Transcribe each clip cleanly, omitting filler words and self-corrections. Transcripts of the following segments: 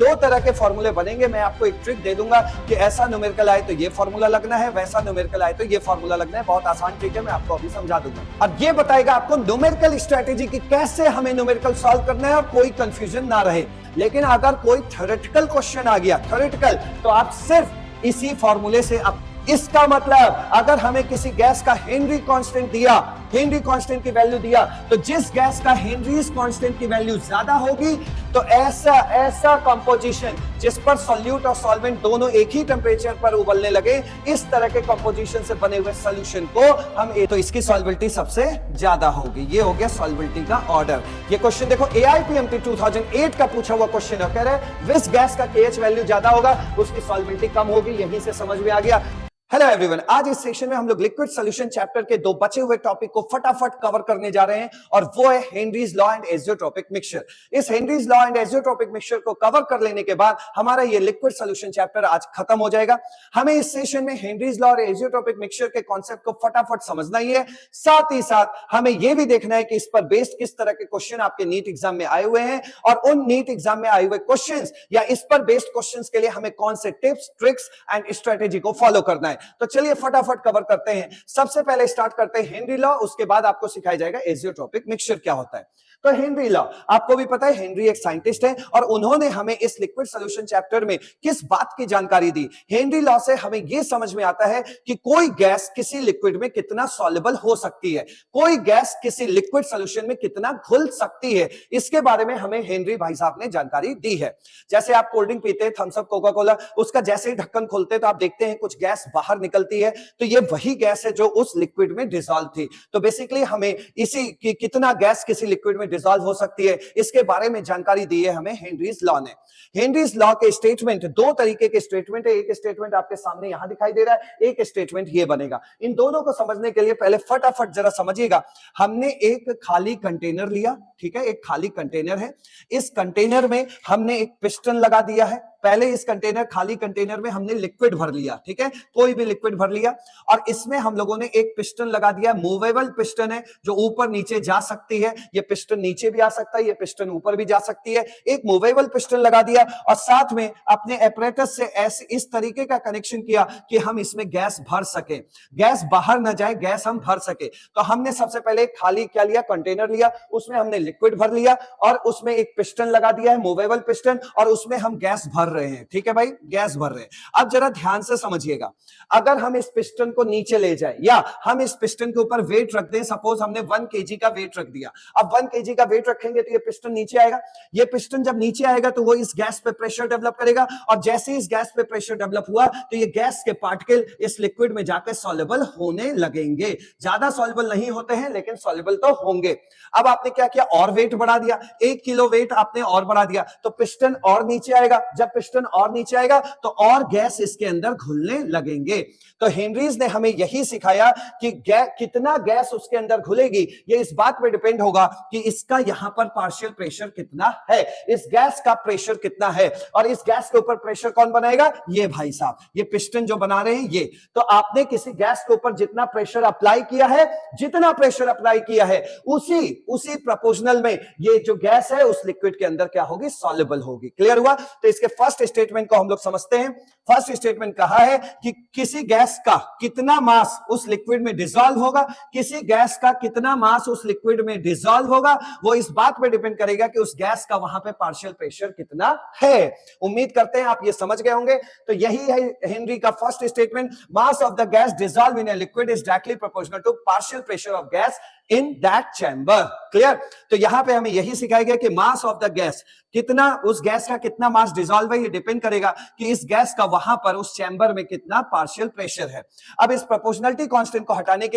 दो तरह के फॉर्मूले बनेंगे। मैं आपको एक ट्रिक दे दूंगा कि ऐसा न्यूमेरिकल आए तो ये फॉर्मूला लगना है, वैसा न्यूमेरिकल आए तो ये फॉर्मूला लगना है। बहुत आसान ट्रिक है, मैं आपको अभी समझा दूंगा। अब ये बताएगा आपको न्यूमेरिकल स्ट्रेटेजी की कैसे हमें न्यूमेरिकल सॉल्व करना है और कोई कंफ्यूजन ना रहे। लेकिन अगर कोई थ्योरेटिकल क्वेश्चन आ गया, थ्योरेटिकल, तो आप सिर्फ इसी फॉर्मूले से इसका मतलब अगर हमें किसी गैस का हेनरी कांस्टेंट दिया, हेनरी कांस्टेंट की वैल्यू दिया, तो जिस गैस का हेनरी कांस्टेंट की वैल्यू ज्यादा होगी तो ऐसा कंपोजिशन जिस पर सॉल्यूट और सॉल्वेंट दोनों एक ही टेंपरेचर पर उबलने लगे, इस तरह के कंपोजिशन से बने हुए सॉल्यूशन को हम तो इसकी सॉल्वेबिलिटी सबसे ज्यादा होगी। ये हो गया सॉल्वेबिलिटी का ऑर्डर। ये क्वेश्चन देखो AIPMT 2008 का पूछा हुआ क्वेश्चन है। कह रहे जिस गैस का KH वैल्यू ज्यादा होगा उसकी सॉल्वेबिलिटी कम होगी। यहीं से समझ में आ गया। हेलो एवरीवन, आज इस सेशन में हम लोग लिक्विड सॉल्यूशन चैप्टर के दो बचे हुए टॉपिक को फटाफट कवर करने जा रहे हैं और वो है हेनरीज लॉ एंड एजियोट्रोपिक मिक्सचर। इस हेनरीज लॉ एंड एजियोट्रोपिक मिक्सचर को कवर कर लेने के बाद हमारा ये लिक्विड सॉल्यूशन चैप्टर आज खत्म हो जाएगा। हमें इस सेशन में हेनरीज लॉ और एजियोट्रोपिक मिक्सचर के कॉन्सेप्ट को फटाफट समझना ही है। साथ ही साथ हमें यह भी देखना है कि इस पर बेस्ड किस तरह के क्वेश्चन आपके नीट एग्जाम में आए हुए हैं और उन नीट एग्जाम में आए हुए क्वेश्चंस या इस पर बेस्ड क्वेश्चंस के लिए हमें कौन से टिप्स, ट्रिक्स एंड स्ट्रेटेजी को फॉलो करना है। तो चलिए फटाफट कवर करते हैं। सबसे पहले स्टार्ट करते हैं हेनरी लॉ, उसके बाद आपको सिखाया जाएगा एजियोट्रोपिक मिक्सचर क्या होता है। तो हेनरी लॉ, आपको भी पता है हेनरी एक साइंटिस्ट है और उन्होंने हमें इस लिक्विड सॉल्यूशन चैप्टर में किस बात की जानकारी दी। हेनरी लॉ से हमें यह समझ में आता है कि कोई गैस किसी लिक्विड में कितना सॉल्युबल हो सकती है, कोई गैस किसी लिक्विड सॉल्यूशन में कितना घुल सकती है, इसके बारे में हमें हेनरी भाई साहब ने जानकारी दी है। जैसे आप कोल्ड ड्रिंक पीते हैं, थम्स अप, कोका कोला, उसका जैसे ही ढक्कन खोलते हैं तो आप देखते हैं कुछ गैस बाहर निकलती है, तो ये वही गैस है जो उस लिक्विड में डिसॉल्व थी। तो बेसिकली हमें इसी की कितना गैस किसी लिक्विड में डिसॉल्व हो सकती है, इसके बारे में जानकारी दी है हमें हेनरीज लॉ ने। हेनरीज लॉ के स्टेटमेंट, दो तरीके के स्टेटमेंट है। एक स्टेटमेंट आपके सामने यहां दिखाई दे रहा है, एक स्टेटमेंट ये बनेगा। इन दोनों को समझने के लिए पहले फटाफट जरा समझिएगा। हमने एक खाली कंटेनर लिया, ठीक है, एक खाली कंटेनर है। इस कंटेनर में हमने एक पिस्टन लगा दिया है। पहले इस कंटेनर, खाली कंटेनर में हमने लिक्विड भर लिया, ठीक है, कोई भी लिक्विड भर लिया और इसमें हम लोगों ने एक पिस्टन लगा दिया। मूवेबल पिस्टन है जो ऊपर नीचे जा सकती है। ये पिस्टन नीचे भी आ सकता है, ये पिस्टन ऊपर भी जा सकती है। एक मूवेबल पिस्टन लगा दिया और साथ में अपने एपरेटस से ऐसे इस तरीके का कनेक्शन किया कि हम इसमें गैस भर सके, गैस बाहर ना जाए, गैस हम भर सके। तो हमने सबसे पहले खाली क्या लिया, कंटेनर लिया, उसमें हमने लिक्विड भर लिया और उसमें एक पिस्टन लगा दिया है, मूवेबल पिस्टन, और उसमें हम गैस भर रहे हैं। ठीक है भाई, गैस भर रहे हैं। अब जरा ध्यान से समझिएगा, अगर हम इस पिस्टन को नीचे ले जाए या हम इस पिस्टन के ऊपर वेट रख दें, सपोज हमने 1 kg का वेट रख दिया। अब 1 kg का वेट रखेंगे तो ये पिस्टन नीचे आएगा। ये पिस्टन जब नीचे आएगा तो वो इस गैस पे प्रेशर डेवलप करेगा और जैसे इस गैस पे प्रेशर डेवलप हुआ तो ये गैस के पार्टिकल इस लिक्विड में जाकर सॉल्युबल होने लगेंगे। ज्यादा सॉल्युबल नहीं होते हैं लेकिन सॉल्युबल तो होंगे। अब आपने क्या किया, और वेट बढ़ा दिया, 1 किलो वेट आपने और बढ़ा दिया, तो पिस्टन और नीचे आएगा। जब पिस्टन और नीचे आएगा तो और गैस इसके अंदर घुलने लगेंगे। तो हेनरीज ने हमें यही सिखाया कि कितना गैस उसके अंदर घुलेगी ये इस बात पे डिपेंड होगा कि इसका यहां पर पार्शियल प्रेशर कितना है, इस गैस का प्रेशर कितना है। और इस गैस के ऊपर प्रेशर कौन बनाएगा, ये भाई साहब, ये पिस्टन जो बना रहे हैं ये। तो आपने किसी गैस के ऊपर जितना प्रेशर अप्लाई किया है, जितना प्रेशर अप्लाई किया है, उसी प्रोपोर्शनल में ये जो गैस है उस लिक्विड के अंदर क्या होगी, सॉल्युबल होगी। क्लियर हुआ? तो इसके फर्स्ट स्टेटमेंट को हम लोग समझते हैं। फर्स्ट स्टेटमेंट कहा है कि किसी गैस का कितना मास उस लिक्विड में डिसॉल्व होगा, किसी गैस का कितना मास उस लिक्विड में डिसॉल्व होगा, वो इस बात पे डिपेंड करेगा कि उस गैस का वहां पे पार्शियल प्रेशर कितना है। उम्मीद करते हैं आप ये समझ गए होंगे। तो यही है हेनरी का first statement, mass of the gas dissolve in a liquid is directly proportional to partial pressure of gas in that chamber. Clear? तो यहां पे हमें यही सिखाया गया कि मास ऑफ द गैस, कितना उस गैस का कितना मास डिसॉल्व है, ये डिपेंड करेगा कि इस गैस का वहां पर उस चैम्बर में कितना पार्शियल प्रेशर है। अब इस प्रोपोर्शनलिटी कांस्टेंट को हटाने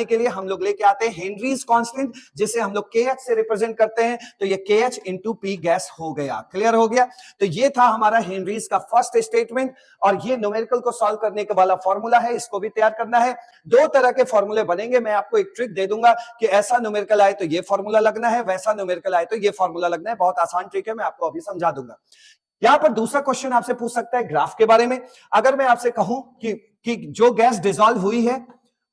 के लिए, हम लोग लेके आते हैं हेनरीज कांस्टेंट, जिसे हम लोग KH से रिप्रेजेंट करते हैं। तो ये KH इंटू P गैस हो गया। क्लियर हो गया? तो ये था हमारा हेनरीज का फर्स्ट स्टेटमेंट और ये न्यूमेरिकल को सॉल्व करने के वाला फॉर्मूला है, इसको भी तैयार करना है। दो तरह के फॉर्मूले बनेंगे। मैं आपको एक ट्रिक दे दूंगा कि ऐसा न्यूमेरिकल आए तो ये फॉर्मूला लगना है, वैसा न्यूमेरिकल आए तो ये फॉर्मूला लगना है। बहुत आसान ट्रिक है, मैं आपको अभी समझा दूंगा। यहां पर दूसरा क्वेश्चन आपसे पूछ सकता है ग्राफ के बारे में। अगर मैं आपसे कहूं कि जो गैस डिसॉल्व हुई है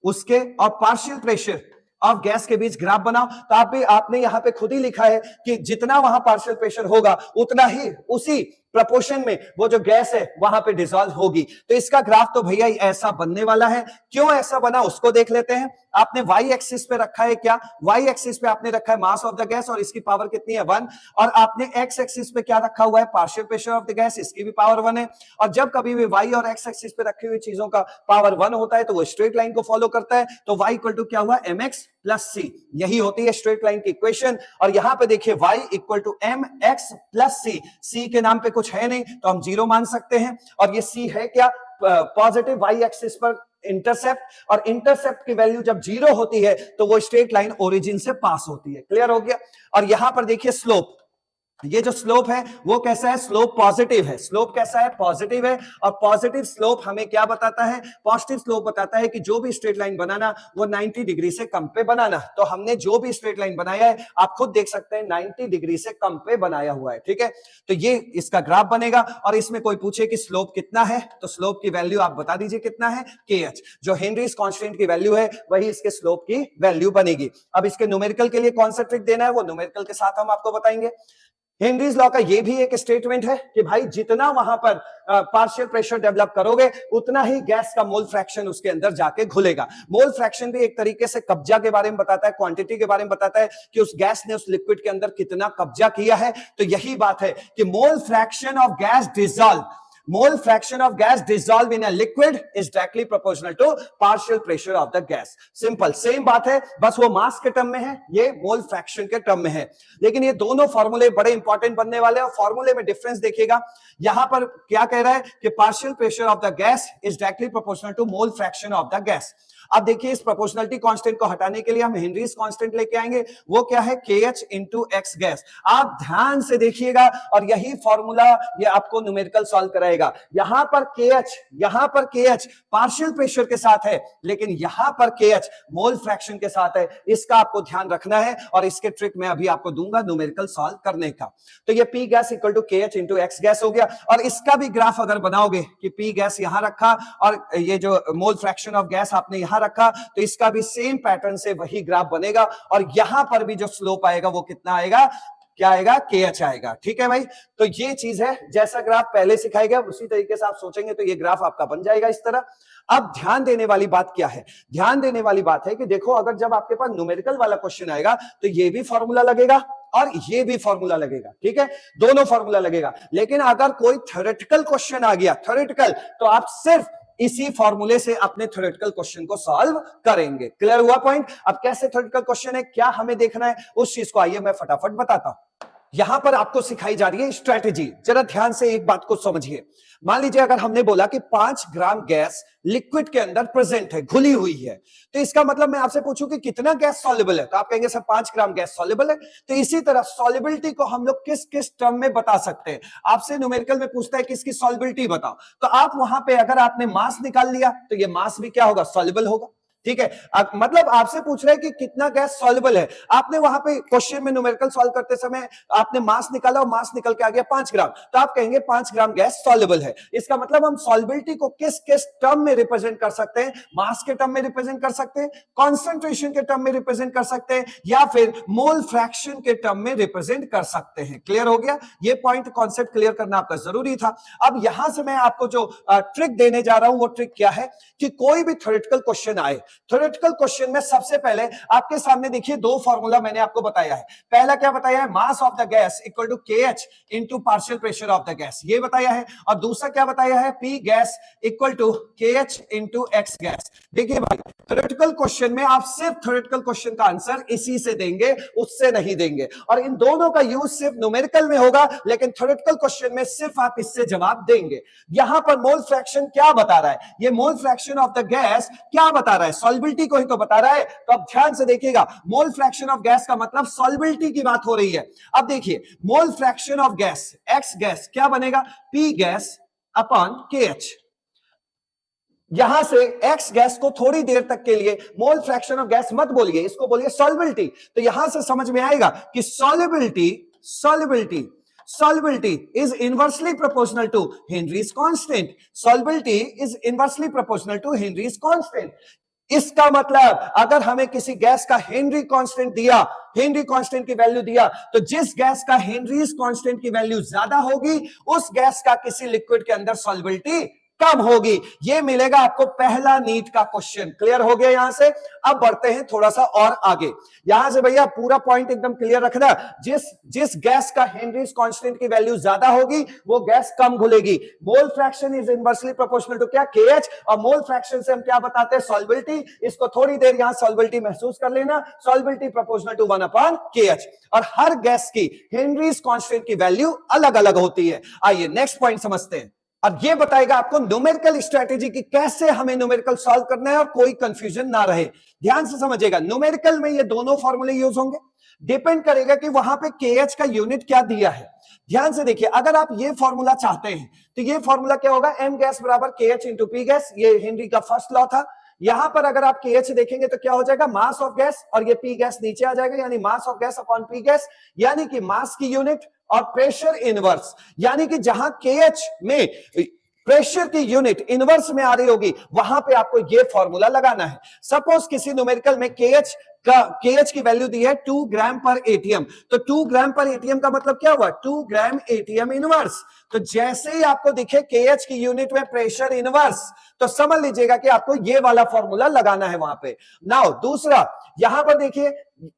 उसके और पार्शियल प्रेशर ऑफ गैस के बीच ग्राफ बनाओ, तो आपने यहां पे खुद ही लिखा है कि जितना वहां पार्शियल प्रेशर होगा उतना ही उसी प्रपोर्शन में वो जो गैस है वहां पे डिसॉल्व होगी। तो इसका ग्राफ तो भैया ऐसा बनने वाला है। क्यों ऐसा बना उसको देख लेते हैं। आपने वाई एक्सिस पे रखा है क्या, वाई एक्सिस पे आपने रखा है मास ऑफ द गैस और इसकी पावर कितनी है 1, और आपने एक्स एक्सिस पे क्या रखा हुआ है partial pressure of the gas, इसकी भी पावर 1 है। और जब कभी भी वाई और एक्स एक्सिस पे रखी हुई चीजों का पावर 1 होता है तो वो स्ट्रेट लाइन को फॉलो करता है। तो y इक्वल टू क्या हुआ mx प्लस सी, यही होती है स्ट्रेट लाइन की इक्वेशन। और यहां पे देखिए y equal to mx plus C, C के नाम पे कुछ है नहीं तो हम 0 मान सकते हैं। और ये सी है क्या, पॉजिटिव वाई एक्सिस पर इंटरसेप्ट, और इंटरसेप्ट की वैल्यू जब 0 होती है तो वो स्ट्रेट लाइन ओरिजिन से पास होती है। क्लियर हो गया। और यहां पर देखिए स्लोप, ये जो स्लोप है वो कैसा है, स्लोप पॉजिटिव है। स्लोप कैसा है, पॉजिटिव है। और पॉजिटिव स्लोप हमें क्या बताता है, पॉजिटिव स्लोप बताता है कि जो भी स्ट्रेट लाइन बनाना वो 90 डिग्री से कम पे बनाना। तो हमने जो भी स्ट्रेट लाइन बनाया है आप खुद देख सकते हैं 90 डिग्री से कम पे बनाया हुआ है। ठीक है, तो ये इसका ग्राफ बनेगा। और इसमें कोई पूछे कि स्लोप कितना है तो स्लोप की वैल्यू आप बता दीजिए कितना है, KH। जो हेनरीज कांस्टेंट की वैल्यू है वही इसके स्लोप की वैल्यू बनेगी। अब इसके न्यूमेरिकल के लिए कौन सा ट्रिक देना है वो न्यूमेरिकल के साथ हम आपको बताएंगे। हेनरीज लॉ का ये भी एक स्टेटमेंट है कि भाई जितना वहां पर पार्शियल प्रेशर डेवलप करोगे उतना ही गैस का मोल फ्रैक्शन उसके अंदर जाके घुलेगा। मोल फ्रैक्शन भी एक तरीके से कब्जा के बारे में बताता है, क्वांटिटी के बारे में बताता है कि उस गैस ने उस लिक्विड के अंदर कितना कब्जा किया है। तो यही बात है कि मोल fraction of gas dissolve, mole fraction of gas dissolved in a liquid is directly proportional to partial pressure of the gas। Simple same बात है, बस वो मास के टर्म में है, ये मोल फ्रैक्शन के टर्म में है। लेकिन ये दोनों फॉर्मूले बड़े इंपॉर्टेंट बनने वाले हैं। और फॉर्मूले में डिफरेंस देखिएगा, यहां पर क्या कह रहा है कि partial pressure of the gas is directly proportional to mole fraction of the gas. अब देखिए इस प्रोपोर्शनलिटी कांस्टेंट को हटाने के लिए हम हेनरीज कांस्टेंट लेके आएंगे, वो क्या है KH इंटू एक्स गैस। आप ध्यान से देखिएगा और यही फॉर्मूला ये आपको न्यूमेरिकल सॉल्व कराएगा। यहां पर KH पार्शियल प्रेशर के साथ है, लेकिन यहां पर KH मोल फ्रैक्शन के साथ है। इसका आपको ध्यान रखना है और इसके ट्रिक मैं अभी आपको दूंगा न्यूमेरिकल सॉल्व करने का। तो ये P gas equal to KH into X gas हो गया। और इसका भी ग्राफ अगर बनाओगे कि P गैस यहां रखा और ये जो मोल फ्रैक्शन ऑफ गैस आपने यहां रखा, तो इसका भी सेम पैटर्न से वही ग्राफ बनेगा। और यहां पर भी जो स्लोप आएगा वो कितना आएगा, क्या आएगा, KH आएगा। ठीक है भाई, तो ये चीज है, जैसा ग्राफ पहले सिखाया गया उसी तरीके से आप सोचेंगे तो ये ग्राफ आपका बन जाएगा इस तरह। अब ध्यान देने वाली बात क्या है, ध्यान देने वाली बात है कि देखो अगर जब आपके पास न्यूमेरिकल वाला क्वेश्चन आएगा तो ये भी फॉर्मूला लगेगा और ये भी फॉर्मूला लगेगा। ठीक है, दोनों फॉर्मूला लगेगा। लेकिन अगर कोई थ्योरेटिकल क्वेश्चन आ गया, थ्योरेटिकल, तो आप सिर्फ इसी फॉर्मूले से अपने थ्योरेटिकल क्वेश्चन को सॉल्व करेंगे। क्लियर हुआ पॉइंट। अब कैसे थ्योरेटिकल क्वेश्चन है, क्या हमें देखना है उस चीज को आइए मैं फटाफट बताता हूं। यहां पर आपको सिखाई जा रही है स्ट्रेटेजी, जरा ध्यान से एक बात को समझिए। मान लीजिए अगर हमने बोला कि 5 ग्राम गैस लिक्विड के अंदर प्रेजेंट है, घुली हुई है, तो इसका मतलब मैं आपसे पूछूं कि कितना गैस सॉल्युबल है, तो आप कहेंगे सर 5 ग्राम गैस सॉल्युबल है। तो इसी तरह सॉल्युबिलिटी को हम लोग किस किस टर्म में बता सकते हैं। आपसे न्यूमेरिकल में पूछता है किसकी सॉल्युबिलिटी बताओ, तो आप वहां पे अगर आपने मास निकाल लिया तो ये मास भी क्या होगा, सॉल्युबल होगा। ठीक है, मतलब आपसे पूछ रहे हैं कि कितना गैस सॉल्युबल है। आपने वहां पे क्वेश्चन में न्यूमेरिकल सॉल्व करते समय आपने मास निकाला और मास निकल के आ गया 5 ग्राम, तो आप कहेंगे 5 ग्राम गैस सॉल्युबल है। इसका मतलब हम सॉल्युबिलिटी को किस किस टर्म में रिप्रेजेंट कर सकते हैं, मास के टर्म में रिप्रेजेंट कर सकते हैं, कॉन्सेंट्रेशन के टर्म में रिप्रेजेंट कर सकते हैं, या फिर मोल फ्रैक्शन के टर्म में रिप्रेजेंट कर सकते हैं। क्लियर हो गया, ये पॉइंट कॉन्सेप्ट क्लियर करना आपका जरूरी था। अब यहां से मैं आपको जो ट्रिक देने जा रहा हूं वो ट्रिक क्या है कि कोई भी थ्योरेटिकल क्वेश्चन आए, थ्योरेटिकल क्वेश्चन में सबसे पहले आपके सामने देखिए 2 फॉर्मूला मैंने आपको बताया है। पहला क्या बताया है, mass of the gas equal to KH into partial pressure of the gas, ये बताया है। और दूसरा क्या बताया है, P gas equal to KH into X gas. देखिए भाई, थ्योरेटिकल क्वेश्चन में आप सिर्फ थ्योरेटिकल क्वेश्चन का आंसर इसी से देंगे, उससे नहीं देंगे। और इन दोनों का यूज सिर्फ न्यूमेरिकल में होगा, लेकिन थ्योरेटिकल क्वेश्चन में सिर्फ आप इससे जवाब देंगे। यहां पर मोल फ्रैक्शन क्या बता रहा है, ये मोल फ्रैक्शन ऑफ द गैस क्या बता रहा है, सॉल्युबिलिटी को ही तो बता रहा है। तो अब ध्यान से देखिएगा, मोल फ्रैक्शन ऑफ गैस का मतलब सॉल्युबिलिटी की बात हो रही है। अब देखिए मोल fraction of gas, x gas क्या बनेगा, P गैस अपॉन KH। यहां से एक्स गैस को थोड़ी देर तक के लिए मोल फ्रैक्शन ऑफ गैस मत बोलिए, इसको बोलिए सॉल्युबिलिटी। तो यहां से समझ में आएगा कि solubility is inversely proportional to Henry's constant. Solubility is inversely proportional to Henry's constant. इसका मतलब अगर हमें किसी गैस का हेनरी कांस्टेंट दिया, हेनरी कांस्टेंट की वैल्यू दिया, तो जिस गैस का हेनरीज कांस्टेंट की वैल्यू ज्यादा होगी उस गैस का किसी लिक्विड के अंदर सॉल्युबिलिटी कम होगी। ये मिलेगा आपको पहला नीट का क्वेश्चन। क्लियर हो गया यहां से। अब बढ़ते हैं थोड़ा सा और आगे। यहां से भैया पूरा पॉइंट एकदम क्लियर रखना, जिस गैस का हेनरीज कांस्टेंट की वैल्यू ज्यादा होगी वो गैस कम घुलेगी। Mole fraction is inversely proportional to क्या, KH। और मोल फ्रैक्शन से हम क्या बताते हैं, सॉल्युबिलिटी। इसको थोड़ी देर यहां सॉल्युबिलिटी महसूस कर लेना, सॉल्युबिलिटी प्रोपोर्शनल टू 1/KH। और हर गैस की हेनरीज कांस्टेंट की वैल्यू अलग अलग होती है। आइए नेक्स्ट पॉइंट समझते हैं। अब ये बताएगा आपको न्यूमेरिकल स्ट्रेटेजी की कैसे हमें न्यूमेरिकल सॉल्व करना है और कोई कंफ्यूजन ना रहे। ध्यान से समझिएगा, न्यूमेरिकल में ये दोनों फॉर्मूले यूज होंगे। डिपेंड करेगा कि वहां पे KH का यूनिट क्या दिया है। ध्यान से देखिए, अगर आप ये फॉर्मूला चाहते हैं तो ये फॉर्मूला क्या होगा, M गैस बराबर KH इंटू P गैस। ये हेनरी का फर्स्ट लॉ था। यहां पर अगर आप KH देखेंगे तो क्या हो जाएगा, मास ऑफ गैस, और ये P गैस नीचे आ जाएगा, यानी मास of gas upon P gas, यानी कि मास की यूनिट और प्रेशर इनवर्स। यानी कि जहां KH में प्रेशर की यूनिट इनवर्स में आ रही होगी वहां पे आपको ये फॉर्मूला लगाना है। सपोज किसी न्यूमेरिकल में KH की वैल्यू दी है 2 ग्राम पर ATM, तो 2 ग्राम पर ATM का मतलब क्या हुआ, 2 ग्राम ATM इनवर्स। तो जैसे ही आपको दिखे KH की यूनिट में प्रेशर इनवर्स, तो समझ लीजिएगा कि आपको ये वाला फॉर्मूला लगाना है वहां पे। नाउ दूसरा, यहां पर देखिए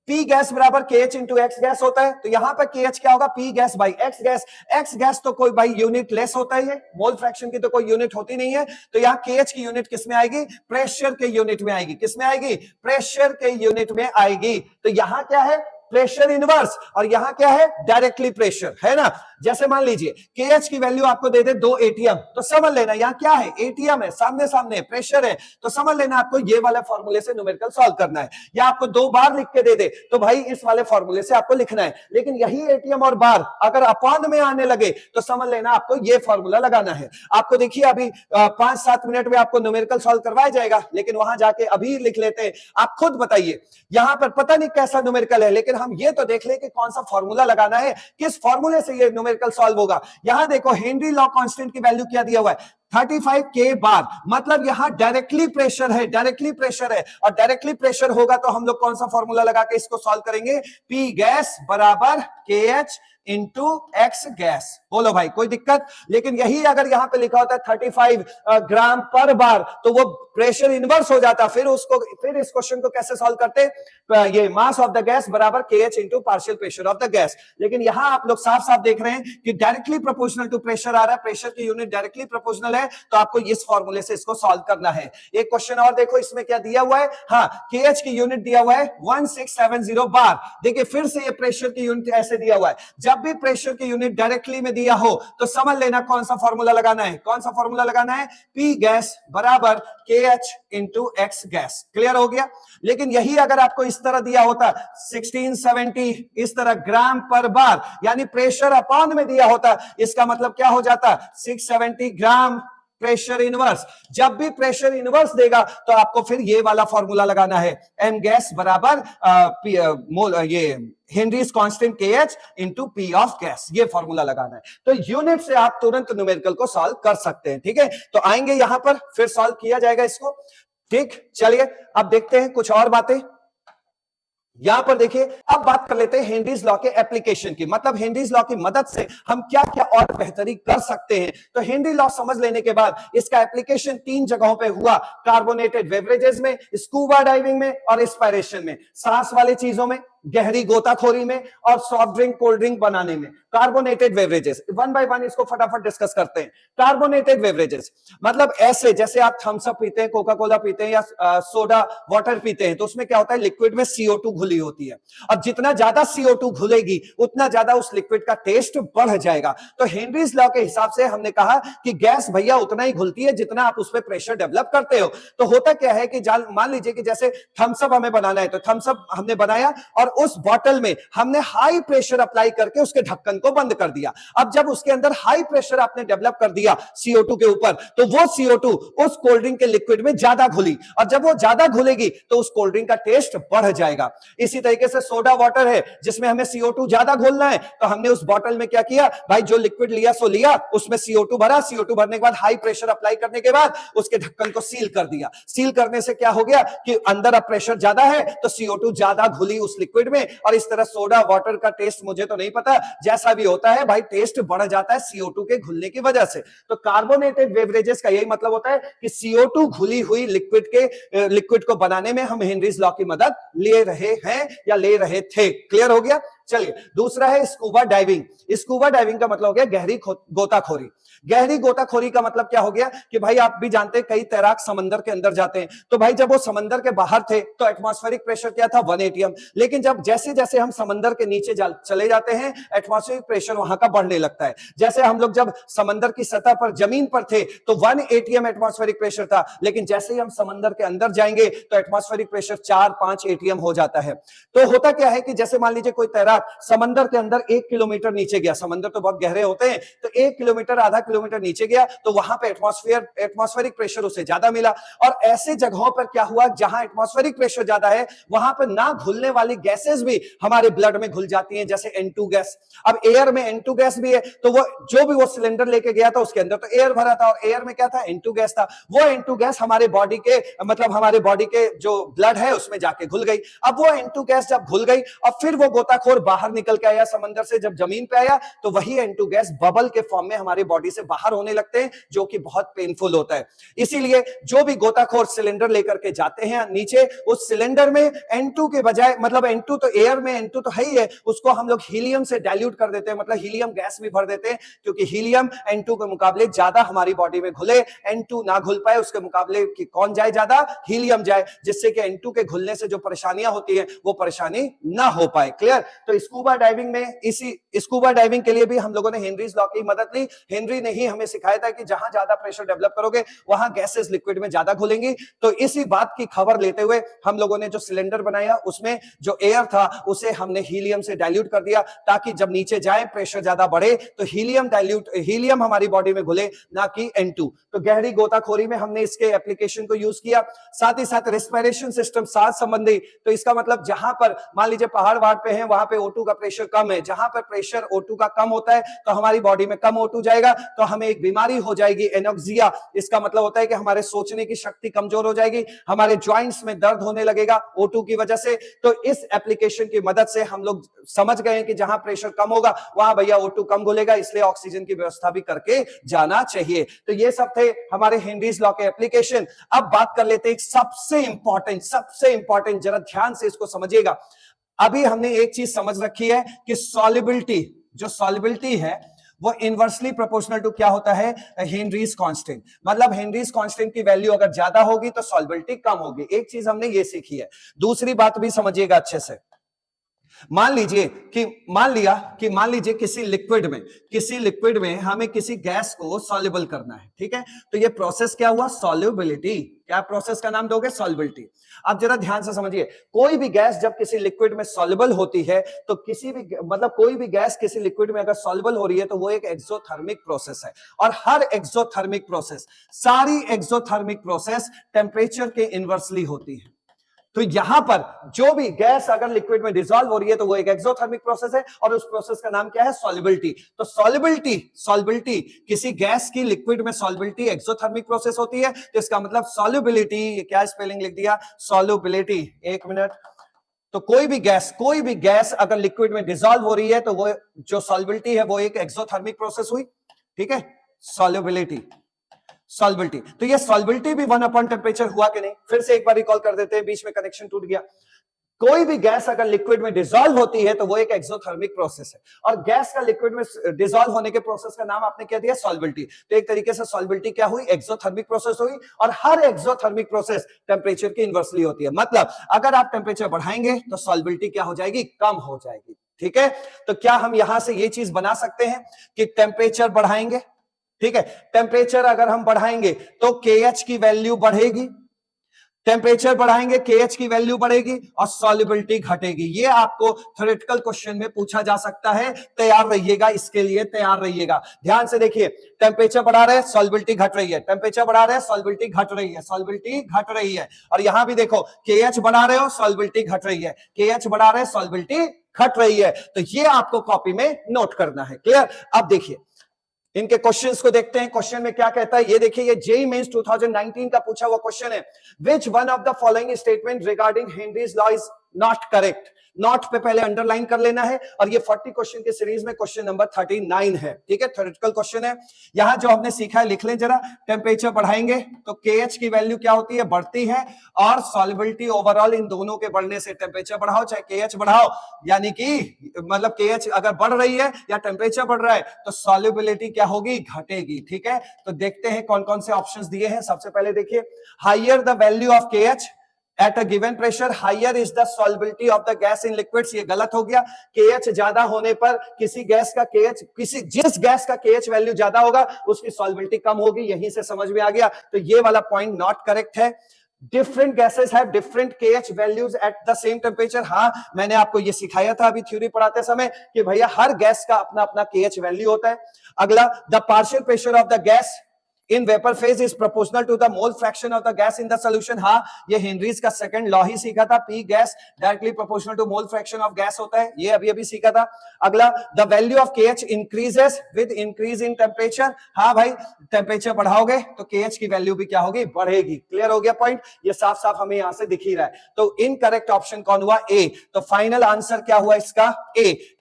P गैस बराबर KH इंटू X गैस होता है, तो यहां पर KH क्या होगा, P gas by X gas. X gas तो कोई भाई यूनिट लेस होता है, मोल फ्रैक्शन की तो कोई यूनिट होती नहीं है, तो यहां KH की यूनिट किस में आएगी, प्रेशर के यूनिट में आएगी। किस में आएगी, प्रेशर के यूनिट में आएगी। तो यहां क्या है, प्रेशर इनवर्स, और यहां क्या है, डायरेक्टली प्रेशर, है ना। जैसे मान लीजिए KH की वैल्यू आपको दे दे 2 ATM, तो समझ लेना यहां क्या है, ATM है, सामने सामने प्रेशर है, तो समझ लेना आपको ये वाले फॉर्मूले से न्यूमेरिकल सॉल्व करना है। या आपको 2 बार लिख के दे दे तो भाई इस वाले फॉर्मूले से आपको लिखना है। लेकिन यही ATM और बार अगर अपॉन में आने लगे तो समझ लेना आपको ये फॉर्मूला लगाना है। आपको देखिए अभी 5-7 मिनट में आपको न्यूमेरिकल सॉल्व करवाया जाएगा, लेकिन वहां जाके अभी लिख लेते हैं। आप खुद बताइए, यहां पर पता नहीं कैसा न्यूमेरिकल है, लेकिन हम ये तो देख ले कि कौन सा फॉर्मूला लगाना है, किस फॉर्मूले से ये न्यूमेरिकल सॉल्व होगा। यहां देखो हेनरी लॉ कांस्टेंट की वैल्यू क्या दिया हुआ है, 35 K बार, मतलब यहां डायरेक्टली प्रेशर है, डायरेक्टली प्रेशर है, और डायरेक्टली प्रेशर होगा तो हम लोग कौन सा फॉर्मूला लगा के इसको सॉल्व करेंगे, P गैस बराबर KH इंटू X गैस। बोलो भाई कोई दिक्कत। लेकिन यही अगर यहां पे लिखा होता है 35 ग्राम पर बार, तो वो प्रेशर इनवर्स हो जाता। फिर इस क्वेश्चन को कैसे सॉल्व करते, ये मास ऑफ द गैस बराबर KH into partial pressure of the gas. लेकिन यहां आप लोग साफ साफ देख रहे हैं कि डायरेक्टली प्रोपोर्शनल टू प्रेशर आ रहा है, प्रेशर की यूनिट डायरेक्टली प्रोपोर्शनल है, तो आपको इस फॉर्मूले से इसको सॉल्व करना है। एक क्वेश्चन और देखो, इसमें क्या दिया हुआ है, हाँ KH की यूनिट दिया हुआ है 1670 बार। देखिए फिर से ये प्रेशर की यूनिट ऐसे दिया हुआ है। जब भी प्रेशर की यूनिट डायरेक्टली में दिया हो तो समझ लेना कौन सा फॉर्मूला लगाना है, कौन सा फॉर्मूला लगाना है, P गैस बराबर KH into X gas. Clear हो गया। लेकिन यही अगर आपको इस तरह दिया होता 1670 इस तरह ग्राम पर बार, यानी प्रेशर अपॉन में दिया होता, इसका मतलब क्या हो जाता, 670 ग्राम प्रेशर इनवर्स। जब भी प्रेशर इनवर्स देगा तो आपको फिर ये वाला फॉर्मूला लगाना है, M गैस बराबर ये Henrys constant KH into P of gas, ये फॉर्मूला लगाना है। तो यूनिट से आप तुरंत न्यूमेरिकल को सॉल्व कर सकते हैं। ठीक है, तो आएंगे यहां पर फिर सॉल्व किया जाएगा इसको। ठीक, चलिए अब देखते हैं कुछ और बातें। यहां पर देखिए, अब बात कर लेते हैं हेनरीज लॉ के एप्लीकेशन की, मतलब हेनरीज लॉ की मदद से हम क्या क्या और बेहतरी कर सकते हैं। तो हेनरी लॉ समझ लेने के बाद इसका एप्लीकेशन 3 जगहों पे हुआ, कार्बोनेटेड बेवरेजेस में, स्कूबा डाइविंग में और एस्पायरेशन में, सांस वाली चीजों में, गहरी गोताखोरी में, और सॉफ्ट ड्रिंक कोल्ड ड्रिंक बनाने में। Carbonated beverages, one by one इसको फटाफट डिस्कस करते हैं। कार्बोनेटेड बेवरेजेस मतलब ऐसे, जैसे आप थम्स अप पीते हैं, कोका कोला पीते हैं, या सोडा वाटर पीते हैं, तो उसमें क्या होता है, लिक्विड में CO2 घुली होती है, और जितना ज्यादा CO2 घुलेगी उतना ज्यादा उस लिक्विड का टेस्ट बढ़ जाएगा। तो हेनरीज लॉ के हिसाब से हमने कहा कि गैस भैया उतना ही घुलती है जितना आप उस पर प्रेशर डेवलप करते हो। तो होता क्या है कि मान लीजिए कि जैसे थम्स अप हमें बनाना है, तो थम्स अप हमने बनाया और उस बॉटल में हमने हाई प्रेशर अप्लाई करके उसके ढक्कन को बंद कर दिया। अब जब उसके अंदर हाई प्रेशर आपने डेवलप कर दिया CO2 के ऊपर, तो वो CO2 उस कोल्ड ड्रिंक के लिक्विड में ज्यादा घुली, और जब वो ज्यादा घुलेगी तो उस कोल्ड ड्रिंक का टेस्ट बढ़ जाएगा। इसी तरीके से सोडा वाटर है जिसमें हमें CO2 ज्यादा घोलना है, तो हमने उस बॉटल में क्या किया भाई, जो लिक्विड लिया सो लिया, उसमें CO2 भरा, CO2 भरने के बाद हाई प्रेशर अप्लाई करने के बाद उसके ढक्कन को सील कर दिया। सील करने से क्या हो गया कि अंदर अब प्रेशर ज्यादा है तो CO2 ज्यादा घुली उस लिक्विड में, और इस तरह सोडा वाटर का टेस्ट मुझे तो नहीं पता, जैसा भी होता है भाई टेस्ट बढ़ जाता है CO2 के घुलने की वजह से। तो कार्बोनेटेड बेवरेजेस का यही मतलब होता है कि CO2 घुली हुई लिक्विड को बनाने में हम हेनरीज लॉ की मदद ले रहे हैं या ले रहे थे। क्लियर हो गया? चलिए, दूसरा है स्कूबा डाइविंग। स्कूबा डाइविंग का मतलब हो गया गहरी गोताखोरी। गहरी गोताखोरी का मतलब क्या हो गया कि भाई आप भी जानते हैं कई तैराक समंदर के अंदर जाते हैं, तो भाई जब वो समंदर के बाहर थे तो एटमॉस्फेरिक प्रेशर क्या था, 1 atm, लेकिन जब जैसे जैसे हम समंदर के नीचे चले जाते हैं एटमॉस्फेरिक प्रेशर वहां का बढ़ने लगता है। जैसे हम लोग जब समंदर की सतह पर जमीन पर थे तो 1 atm एटमॉस्फेरिक प्रेशर था, लेकिन जैसे ही हम समंदर के अंदर जाएंगे तो एटमॉस्फेरिक प्रेशर 4-5 atm हो जाता है। तो होता क्या है कि जैसे मान लीजिए कोई तैराक समंदर के अंदर 1 किलोमीटर नीचे गया, समंदर तो बहुत गहरे होते हैं, तो 1 किलोमीटर आधा किलोमीटर नीचे गया तो वहां पे एटमॉस्फेरिक प्रेशर उसे ज्यादा मिला, और ऐसे जगहों पर क्या हुआ जहां एटमॉस्फेरिक प्रेशर ज्यादा है वहां पर ना घुलने वाली गैसेस भी हमारे ब्लड में घुल जाती हैं, जैसे N2 गैस। अब एयर में N2 गैस भी है, तो वो जो भी वो सिलेंडर लेके गया था उसके अंदर तो एयर भरा था, और एयर में क्या था, N2 गैस था। वो N2 गैस हमारे बॉडी के मतलब हमारे बॉडी के जो ब्लड है उसमें जाके घुल गई। अब वो N2 गैस जब घुल गई और फिर वो गोताखोर बाहर निकल के आया समंदर से, जब जमीन पे आया तो वही N2 गैस बबल के फॉर्म में हमारी बॉडी से बाहर होने लगते हैं, जो कि बहुत पेनफुल होता है। इसीलिए जो भी गोताखोर सिलेंडर लेकर के जाते हैं नीचे, उस सिलेंडर में N2 के बजाय, मतलब N2 तो एयर में N2 तो है ही है, उसको हम लोग हीलियम से डाइल्यूट कर देते हैं, मतलब हीलियम गैस भी भर देते हैं, क्योंकि हीलियम N2 के मुकाबले ज्यादा हमारी बॉडी में घुले, N2 ना घुल पाए उसके मुकाबले कि कौन जाए ज्यादा, हीलियम जाए, जिससे कि N2 के घुलने से जो परेशानियां होती है वो परेशानी ना हो पाए। क्लियर? तो स्कूबा डाइविंग में, इसी स्कूबा डाइविंग के लिए भी हम लोगों ने हेनरीज लॉ की मदद ली। हेनरी ने ही हमें सिखाया था कि जहां ज्यादा प्रेशर डेवलप करोगे वहां गैसेस लिक्विड में ज्यादा घुलेंगी। तो इसी बात की खबर लेते हुए हम लोगों ने जो सिलेंडर बनाया उसमें जो एयर था उसे हमने हीलियम से डाइल्यूट कर दिया, ताकि जब नीचे जाए प्रेशर ज्यादा बढ़े तो हीलियम हमारी बॉडी में घुले, ना कि N2। तो गहरी गोताखोरी में हमने इसके एप्लीकेशन को यूज किया। साथ ही साथ रेस्पिरेशन सिस्टम सांस संबंधी, तो इसका मतलब जहां पर मान लीजिए पहाड़ वहाड़ पे हैं, वहां पे O2 का प्रेशर कम है, जहां पर प्रेशर O2 का कम होता है तो हमारी बॉडी में कम O2 जाएगा, तो हमें एक बीमारी हो जाएगी एनोक्सिया। इसका मतलब होता है कि हमारे सोचने की शक्ति कमजोर हो जाएगी, हमारे जॉइंट्स में दर्द होने लगेगा O2 की वजह से। तो इस एप्लीकेशन की मदद से हम लोग समझ गए कि जहां प्रेशर कम होगा वहां भैया O2 कम घुलेगा, इसलिए ऑक्सीजन की व्यवस्था भी करके जाना चाहिए। तो ये सब थे हमारे हेनरीज लॉ के एप्लीकेशन। अब बात कर लेते हैं सबसे इंपॉर्टेंट, जरा ध्यान से इसको समझिएगा। अभी हमने एक चीज समझ रखी है कि सॉल्युबिलिटी, जो सॉल्युबिलिटी है वो इनवर्सली प्रोपोर्शनल टू क्या होता है, हेनरीज कांस्टेंट। मतलब हेनरीज कांस्टेंट की वैल्यू अगर ज्यादा होगी तो सॉल्युबिलिटी कम होगी। एक चीज हमने ये सीखी है। दूसरी बात भी समझिएगा अच्छे से। मान लीजिए किसी लिक्विड में हमें किसी गैस को सॉल्युबल करना है, ठीक है? तो ये प्रोसेस क्या हुआ, सॉल्युबिलिटी। क्या प्रोसेस का नाम दोगे, सॉल्युबिलिटी। अब जरा ध्यान से समझिए, कोई भी गैस जब किसी लिक्विड में सॉल्युबल होती है तो कोई भी गैस किसी लिक्विड में अगर सॉल्युबल हो रही है तो वो एक एक्सोथर्मिक प्रोसेस है। और हर एक्सोथर्मिक प्रोसेस, सारी एक्सोथर्मिक प्रोसेस टेम्परेचर के इनवर्सली होती है। तो यहां पर जो भी गैस अगर लिक्विड में डिसॉल्व हो रही है तो वो एक एक्सोथर्मिक प्रोसेस है, और उस प्रोसेस का नाम क्या है, सॉल्युबिलिटी। तो सॉल्युबिलिटी किसी गैस की लिक्विड में सॉल्युबिलिटी एक्सोथर्मिक प्रोसेस होती है। तो इसका मतलब सॉल्युबिलिटी, क्या स्पेलिंग लिख दिया, सॉल्युबिलिटी, एक मिनट। तो कोई भी गैस अगर लिक्विड में डिसॉल्व हो रही है तो वो जो सॉल्युबिलिटी है वो एक एक्सोथर्मिक प्रोसेस हुई, ठीक है, सॉल्युबिलिटी। तो ये सॉल्युबिलिटी भी 1 अपॉन टेम्परेचर हुआ कि नहीं, फिर से एक बार रिकॉल कर देते हैं, बीच में कनेक्शन टूट गया। कोई भी गैस अगर लिक्विड में डिसॉल्व होती है तो वो एक एक्सोथर्मिक प्रोसेस है, और गैस का लिक्विड में डिसॉल्व होने के प्रोसेस का नाम आपने क्या दिया, सॉल्युबिलिटी। तो एक तरीके से सॉल्युबिलिटी क्या हुई, एक्सोथर्मिक प्रोसेस हुई, और हर एक्सोथर्मिक प्रोसेस टेम्परेचर की इनवर्सली होती है। मतलब अगर आप टेम्परेचर बढ़ाएंगे तो सॉल्युबिलिटी क्या हो जाएगी, कम हो जाएगी, ठीक है? तो क्या हम यहां से ये चीज बना सकते हैं कि टेम्परेचर बढ़ाएंगे, ठीक है, टेम्परेचर अगर हम बढ़ाएंगे तो KH की वैल्यू बढ़ेगी, टेम्परेचर बढ़ाएंगे KH की वैल्यू बढ़ेगी और सॉल्युबिलिटी घटेगी। ये आपको थ्योरेटिकल क्वेश्चन में पूछा जा सकता है, तैयार रहिएगा, इसके लिए तैयार रहिएगा। ध्यान से देखिए, टेम्परेचर बढ़ा रहे हैं, सॉल्युबिलिटी घट रही है, टेम्परेचर बढ़ा रहे हैं, सॉल्युबिलिटी घट रही है, सॉल्युबिलिटी घट रही है। और यहां भी देखो KH बढ़ा रहे हो, सॉल्युबिलिटी घट रही है, KH बढ़ा रहे हैं, सॉल्युबिलिटी घट रही है। तो ये आपको कॉपी में नोट करना है। क्लियर? अब देखिए इनके क्वेश्चंस को देखते हैं। क्वेश्चन में क्या कहता है ये देखिए, ये जेईई मेंस 2019 का पूछा हुआ क्वेश्चन है। Which one of the following statement regarding Henry's law is not correct. Not पे पहले अंडरलाइन कर लेना है। और ये 40 क्वेश्चन के सीरीज में क्वेश्चन नंबर 39 है। ठीक है, थ्योरेटिकल क्वेश्चन है। यहां जो हमने सीखा है लिख लें जरा। टेम्परेचर बढ़ाएंगे तो KH की वैल्यू क्या होती है, बढ़ती है, और सॉल्युबिलिटी ओवरऑल इन दोनों के बढ़ने से, टेम्परेचर बढ़ाओ चाहे KH बढ़ाओ, यानी कि मतलब KH अगर बढ़ रही है या टेम्परेचर बढ़ रहा है तो सॉल्युबिलिटी क्या होगी, घटेगी। ठीक है, तो देखते हैं कौन कौन से ऑप्शंस दिए हैं। सबसे पहले देखिए, higher the value of KH at a given pressure higher is the solubility of the gas in liquids। ये गलत हो गया। KH ज्यादा होने पर किसी गैस का KH, जिस गैस का KH वैल्यू ज्यादा होगा उसकी सॉल्युबिलिटी कम होगी। यहीं से समझ में आ गया। तो ये वाला पॉइंट नॉट करेक्ट है। Different gases have different KH values at the same temperature. हाँ, मैंने आपको ये सिखाया था अभी थ्योरी पढ़ाते समय कि भैया हर गैस का अपना अपना KH वैल्यू होता है। अगला, the partial pressure of the gas in vapor phase is proportional to the mole fraction of the gas in the solution। हाँ, ये हेनरीज का सेकंड लॉ ही सीखा था। P gas directly proportional to mole fraction of gas होता है, ये अभी सीखा था। अगला, the value of KH increases with increase in temperature। हाँ भाई, टेम्परेचर बढ़ाओगे तो KH की वैल्यू भी क्या होगी, बढ़ेगी। क्लियर हो गया पॉइंट? ये साफ साफ हमें यहां से दिख ही रहा है। तो इनकरेक्ट ऑप्शन कौन हुआ, A। तो फाइनल आंसर क्या हुआ इसका,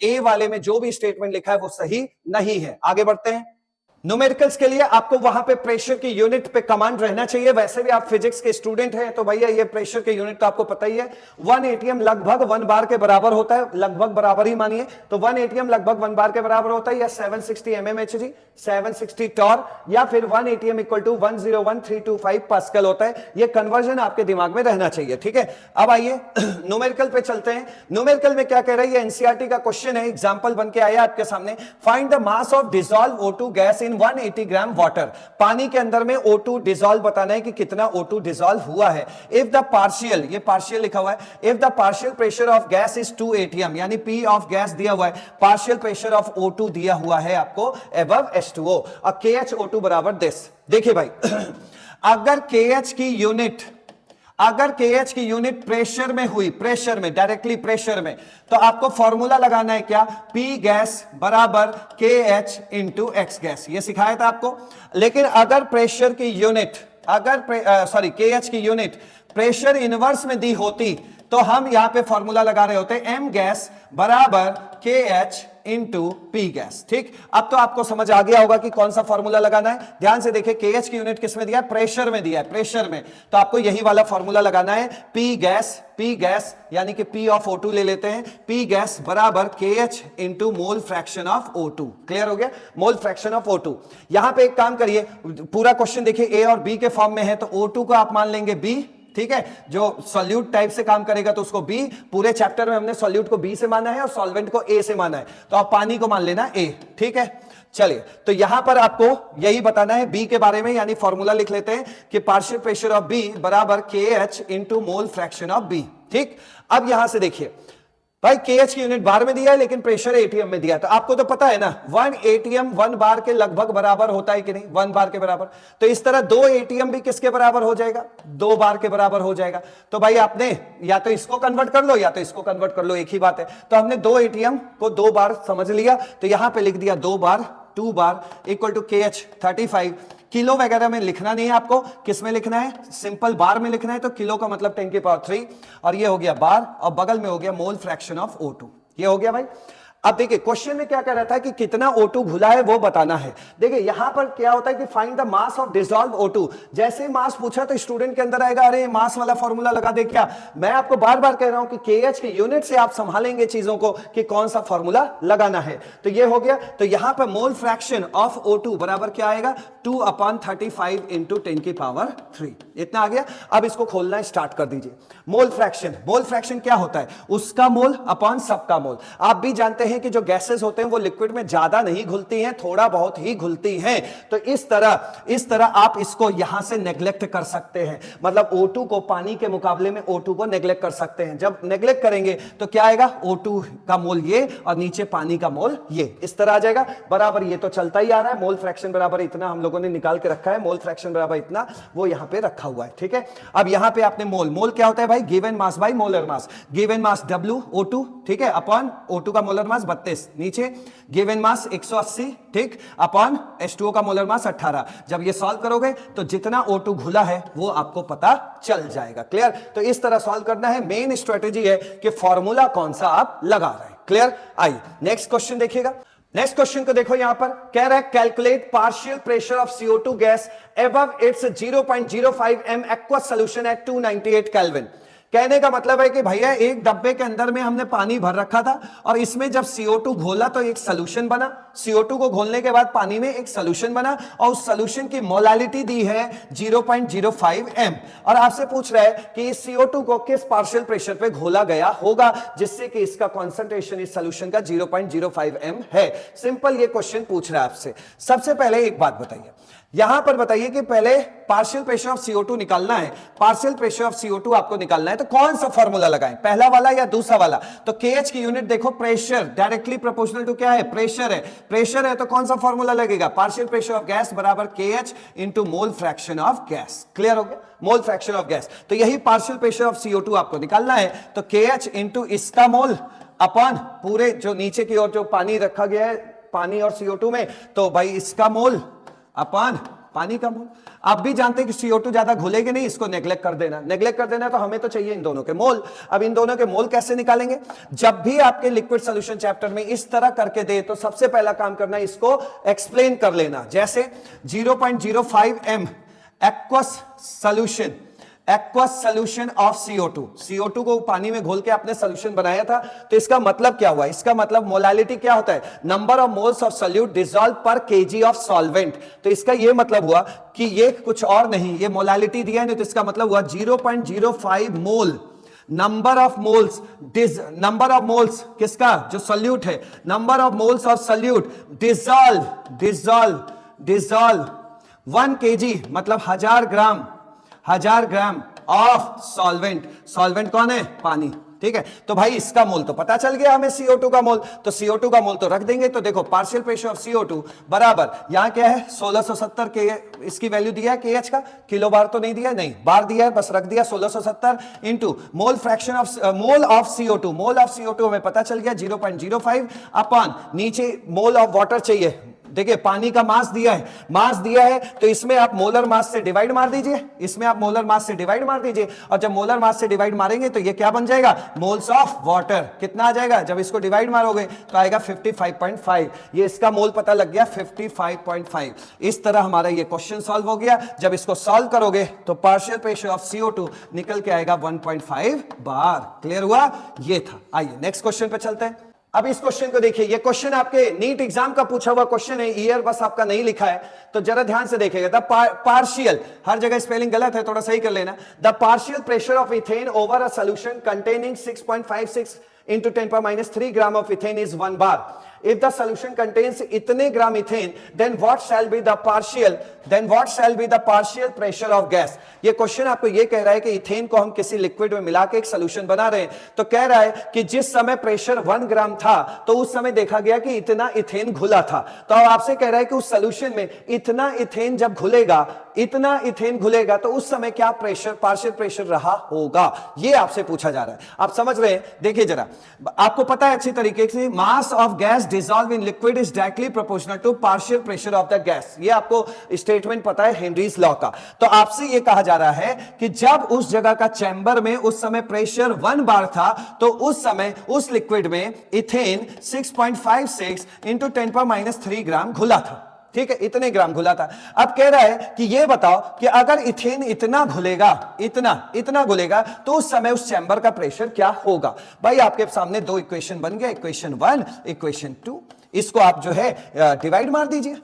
A वाले में जो भी स्टेटमेंट लिखा है वो सही नहीं है। आगे बढ़ते हैं। न्यूमेरिकल्स के लिए आपको वहां पे प्रेशर की यूनिट पे कमांड रहना चाहिए। वैसे भी आप फिजिक्स के स्टूडेंट हैं तो भैया ये प्रेशर के यूनिट तो आपको पता ही है। 1 ATM लगभग 1 बार के बराबर होता है, लगभग बराबर ही मानिए। तो 1 ATM लगभग 1 बार के बराबर होता है, या 760 mmHg, 760 टॉर, या फिर 1 ATM इक्वल टू 101325 पास्कल होता है। ये कन्वर्जन आपके दिमाग में रहना चाहिए। ठीक है, अब आइए न्यूमेरिकल पे चलते हैं। न्यूमेरिकल में क्या कह रही है, एनसीईआरटी का क्वेश्चन है, एग्जांपल बन के आया आपके सामने। Find the mass of dissolve O2 gas 180 gram water. पानी के अंदर में O2 डिसॉल्व बताना है कि कितना O2 डिसॉल्व हुआ है। इफ द पार्शियल, ये पार्शियल लिखा हुआ है, if the partial pressure of gas is 2 ATM, यानी P ऑफ गैस दिया हुआ है, पार्शियल प्रेशर ऑफ O2 दिया हुआ है आपको अबव H2O, और KHO2 बराबर दिस। देखिए भाई अगर KH की यूनिट प्रेशर में हुई, प्रेशर में, डायरेक्टली प्रेशर में, तो आपको फॉर्मूला लगाना है क्या, P गैस बराबर KH इंटू X गैस। ये सिखाया था आपको। लेकिन अगर प्रेशर की यूनिट, KH की यूनिट प्रेशर इनवर्स में दी होती तो हम यहां पे फॉर्मूला लगा रहे होते M गैस बराबर KH इंटू P गैस। ठीक, अब तो आपको समझ आ गया होगा कि कौन सा फॉर्मूला लगाना है। ध्यान से देखिए, KH की यूनिट किस में दिया है, प्रेशर में दिया है, प्रेशर में। तो आपको यही वाला फॉर्मूला लगाना है, P गैस यानी कि P ऑफ O2 ले लेते हैं, P गैस बराबर KH into mole fraction of O2। Clear हो गया, मोल फ्रैक्शन ऑफ O2। यहां पे एक काम करिए, पूरा क्वेश्चन देखिए A और B के फॉर्म में है, तो O2 को आप मान लेंगे B। ठीक है, जो सॉल्यूट टाइप से काम करेगा तो उसको B। पूरे चैप्टर में हमने सॉल्यूट को B से माना है और सॉल्वेंट को A से माना है, तो आप पानी को मान लेना A। ठीक है, चलिए, तो यहां पर आपको यही बताना है B के बारे में, यानी फॉर्मूला लिख लेते हैं कि पार्शियल प्रेशर ऑफ B बराबर KH into mole fraction of B। ठीक, अब यहां से देखिए भाई, KH की यूनिट बार में दिया है लेकिन प्रेशर ATM में दिया है, तो आपको तो पता है ना 1 ATM 1 बार के लगभग बराबर होता है कि नहीं, 1 बार के बराबर। तो इस तरह 2 ATM भी किसके बराबर हो जाएगा, 2 बार के बराबर हो जाएगा। तो भाई आपने या तो इसको कन्वर्ट कर लो या तो इसको कन्वर्ट कर लो, एक ही बात है। तो हमने 2 ATM को 2 बार समझ लिया, तो यहां पर लिख दिया 2 बार, 2 बार इक्वल टू KH 35। किलो वगैरह में लिखना नहीं है आपको, किस में लिखना है, सिंपल बार में लिखना है। तो किलो का मतलब 10 की पावर 3, और ये हो गया बार, और बगल में हो गया मोल फ्रैक्शन ऑफ O2। ये हो गया भाई। अब देखिए क्वेश्चन में क्या कह रहा था कि कितना O2 घुला है वो बताना है। देखिए यहां पर क्या होता है कि find the mass of dissolve O2। जैसे मास पूछा तो स्टूडेंट के अंदर आएगा, अरे मास वाला फॉर्मूला लगा दे क्या। मैं आपको बार बार कह रहा हूं कि KH की यूनिट से आप संभालेंगे चीजों को कि कौन सा फॉर्मूला लगाना है। तो ये हो गया। तो यहां पर मोल फ्रैक्शन ऑफ O2 बराबर क्या आएगा, 2/35 इंटू 10 की पावर 3। इतना आ गया। अब इसको खोलना स्टार्ट कर दीजिए। मोल फ्रैक्शन क्या होता है, उसका मोल अपॉन सबका मोल। आप भी जानते हैं हैं कि जो गैसेस होते हैं वो लिक्विड में ज्यादा नहीं घुलती हैं, थोड़ा बहुत ही घुलती हैं। तो इस तरह आप इसको यहां से नेग्लेक्ट कर सकते हैं, मतलब O2 को पानी के मुकाबले में O2 को नेग्लेक्ट कर सकते हैं। जब नेग्लेक्ट करेंगे तो क्या आएगा, O2 का मोल ये और नीचे पानी का मोल ये, इस तरह आ जाएगा बराबर। ये तो चलता ही आ रहा है, मोल फ्रैक्शन बराबर इतना हम लोगों ने निकाल के रखा है, मोल फ्रैक्शन बराबर इतना वो यहां पे रखा हुआ है, ठीक है। अब यहां पे आपने मोल क्या होता है भाई, given mass by molar mass, given mass WO2, ठीक है, अपॉन O2 का मोलर मास 32, नीचे गिवन मास 180, ठीक, अपॉन H2O का मोलर मास 18। जब ये सॉल्व करोगे तो जितना O2 घुला है वो आपको पता चल जाएगा। क्लियर? तो इस तरह सॉल्व करना है। मेन स्ट्रेटेजी है कि फॉर्मूला कौन सा आप लगा रहे हैं। क्लियर? आइए नेक्स्ट क्वेश्चन देखिएगा। नेक्स्ट क्वेश्चन को देखो, यहां पर कह रहा है calculate partial pressure of CO2 gas above it's 0.05 m aqueous solution at 298 kelvin. कहने का मतलब है कि भैया एक डब्बे के अंदर में हमने पानी भर रखा था और इसमें जब CO2 घोला तो एक सॉल्यूशन बना, CO2 को घोलने के बाद पानी में एक सॉल्यूशन बना और उस सॉल्यूशन की मोलालिटी दी है 0.05 m और आपसे पूछ रहा है कि इस CO2 को किस पार्शियल प्रेशर पे घोला गया होगा जिससे कि इसका कंसंट्रेशन इस सॉल्यूशन का 0.05 m है। सिंपल ये क्वेश्चन पूछ रहा है आपसे। सबसे पहले एक बात बताइए, यहां पर बताइए कि पहले पार्शियल प्रेशर ऑफ CO2 निकालना है, पार्शियल प्रेशर ऑफ CO2 आपको निकालना है तो कौन सा फॉर्मूला लगाएं, पहला वाला या दूसरा वाला? तो KH की यूनिट देखो, प्रेशर डायरेक्टली प्रोपोर्शनल टू क्या है, प्रेशर है। प्रेशर है तो कौन सा फॉर्मूला लगेगा, पार्शियल प्रेशर ऑफ गैस बराबर KH into mole fraction of gas. Clear हो गया, मोल फ्रैक्शन ऑफ गैस। तो यही पार्शियल प्रेशर ऑफ CO2 आपको निकालना है, तो KH इंटू इसका मोल अपॉन पूरे जो नीचे की ओर जो पानी रखा गया है पानी और CO2 में, तो भाई इसका मोल अपॉन पानी का मोल। आप भी जानते हैं कि CO2 ज्यादा घुलेगे नहीं, इसको नेग्लेक्ट कर देना, नेग्लेक्ट कर देना। तो हमें तो चाहिए इन दोनों के मोल। अब इन दोनों के मोल कैसे निकालेंगे? जब भी आपके लिक्विड सॉल्यूशन चैप्टर में इस तरह करके दे तो सबसे पहला काम करना है इसको एक्सप्लेन कर लेना। जैसे 0.05 m aqueous solution, aqueous solution of CO2 को पानी में घोल के आपने सॉल्यूशन बनाया था, तो इसका मतलब क्या हुआ? इसका मतलब मोलालिटी क्या होता है, number of moles of solute dissolve पर केजी ऑफ सॉल्वेंट। तो इसका ये मतलब हुआ कि ये कुछ और नहीं, ये मोलालिटी दिया है नहीं, तो इसका मतलब हुआ 0.05 मोल नंबर ऑफ मोल्स किसका, जो सॉल्यूट है, number of moles of solute dissolve 1 kg मतलब 1000 ग्राम ऑफ सॉल्वेंट। सॉल्वेंट कौन है, पानी, ठीक है। तो भाई इसका मोल तो पता चल गया हमें, CO2 का मोल, तो CO2 का मोल तो रख देंगे। तो देखो पार्शियल प्रेशर ऑफ CO2 बराबर यहां क्या है 1670 के, इसकी वैल्यू दिया है KH का, किलो बार तो नहीं दिया, नहीं बार दिया है, बस रख दिया 1670 into mole fraction of mole of CO2। Mole of CO2 हमें पता चल गया 0.05 अपॉन नीचे मोल ऑफ वाटर चाहिए। देखिए पानी का मास दिया है, तो इसमें आप मोलर मास से डिवाइड मार दीजिए, इसमें आप मोलर मास से डिवाइड मार दीजिए, और जब मोलर मास से डिवाइड मारेंगे तो ये क्या बन जाएगा, मोल्स ऑफ वाटर। कितना आ जाएगा, जब इसको डिवाइड मारोगे तो आएगा 55.5। ये इसका मोल पता लग गया 55.5। इस तरह हमारा ये क्वेश्चन सॉल्व हो गया। जब इसको सॉल्व करोगे तो पार्शियल प्रेशर ऑफ CO2 निकल के आएगा 1.5 बार। क्लियर हुआ, ये था। आइए नेक्स्ट क्वेश्चन पे चलते हैं। अब इस क्वेश्चन को देखिए, ये क्वेश्चन आपके नीट एग्जाम का पूछा हुआ क्वेश्चन है, ईयर बस आपका नहीं लिखा है, तो जरा ध्यान से देखिएगा। द पार्शियल, हर जगह स्पेलिंग गलत है, थोड़ा सही कर लेना। The partial pressure of ethane over a solution containing 6.56 into 10⁻³ gram of ethane is 1 bar. If the solution contains इतने ग्राम ethane, then what shall be the partial pressure of gas? ये question आपको ये कह रहा है कि इथेन को हम किसी लिक्विड में मिला के एक सॉल्यूशन बना रहे हैं, तो कह रहा है कि जिस समय प्रेशर 1 ग्राम था तो उस समय देखा गया कि इतना इथेन घुला था। तो अब आपसे कह रहा है कि उस सॉल्यूशन में इतना इथेन जब घुलेगा तो उस समय क्या प्रेशर, पार्शियल प्रेशर रहा होगा, ये आपसे पूछा जा रहा है। आप समझ रहे हैं? देखिए जरा, आपको पता है अच्छी तरीके से, mass of gas dissolve in liquid is directly proportional to partial pressure of the gas. ये आपको स्टेटमेंट पता है हेनरीज लॉ का। तो आपसे ये कहा जा रहा है कि जब उस जगह का चैम्बर में उस समय प्रेशर 1 बार था तो उस समय उस लिक्विड में इथेन 6.56 इंटू 10⁻³ ग्राम घुला था। ठीक है, इतने ग्राम घुला था। अब कह रहा है कि ये बताओ कि अगर इथेन इतना घुलेगा तो उस समय उस चैम्बर का प्रेशर क्या होगा। भाई आपके सामने दो इक्वेशन बन गए, इक्वेशन 1 इक्वेशन 2, इसको आप जो है डिवाइड मार दीजिए।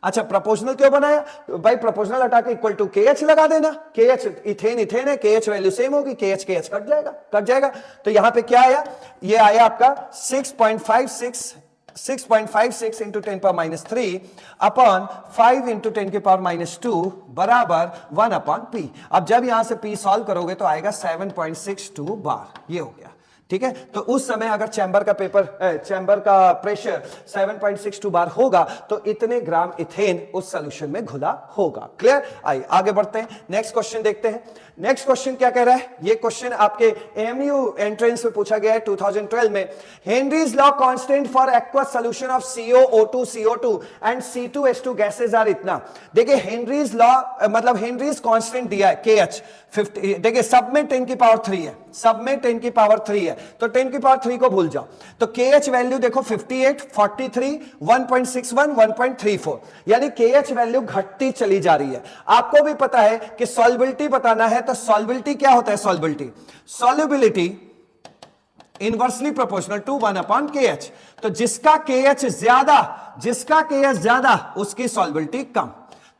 अच्छा, प्रोपोर्शनल क्यों बनाया भाई? प्रोपोर्शनल हटा के इक्वल टू KH लगा देना। KH इथेन इथेन है, KH वैल्यू सेम होगी, KH KH कट जाएगा, कट जाएगा। तो यहां पे क्या आया? ये आया आपका 6.56 into 10 power minus 3 upon 5 into 10 के पावर माइनस 2 बराबर 1 अपॉन P। अब जब यहां से P सॉल्व करोगे तो आएगा 7.62 बार, ये हो गया। ठीक है, तो उस समय अगर चैम्बर का प्रेशर 7.62 बार होगा तो इतने ग्राम इथेन उस सॉल्यूशन में घुला होगा। क्लियर? आइए आगे बढ़ते हैं, नेक्स्ट क्वेश्चन देखते हैं। नेक्स्ट क्वेश्चन क्या कह रहा है? ये क्वेश्चन आपके AMU एंट्रेंस में पूछा गया है 2012 में। Henry's law constant for aqueous solution of CO, O2, CO2 and C2H2 gases are इतना। देखिए हेनरीज लॉ मतलब हेनरीज कांस्टेंट दिया है KH 50। देखिए सब में 10 की पावर 3 है, सब में 10 की पावर 3 है, तो 10 की पावर 3 को भूल जाओ। तो KH वैल्यू देखो 58, 43, 1.61, 1.34, यानी KH वैल्यू घटती चली जा रही है। आपको भी पता है कि सॉल्युबिलिटी बताना है, तो सॉल्युबिलिटी क्या होता है? Solubility inversely proportional to 1 upon KH। तो जिसका KH ज्यादा उसकी सॉल्युबिलिटी कम।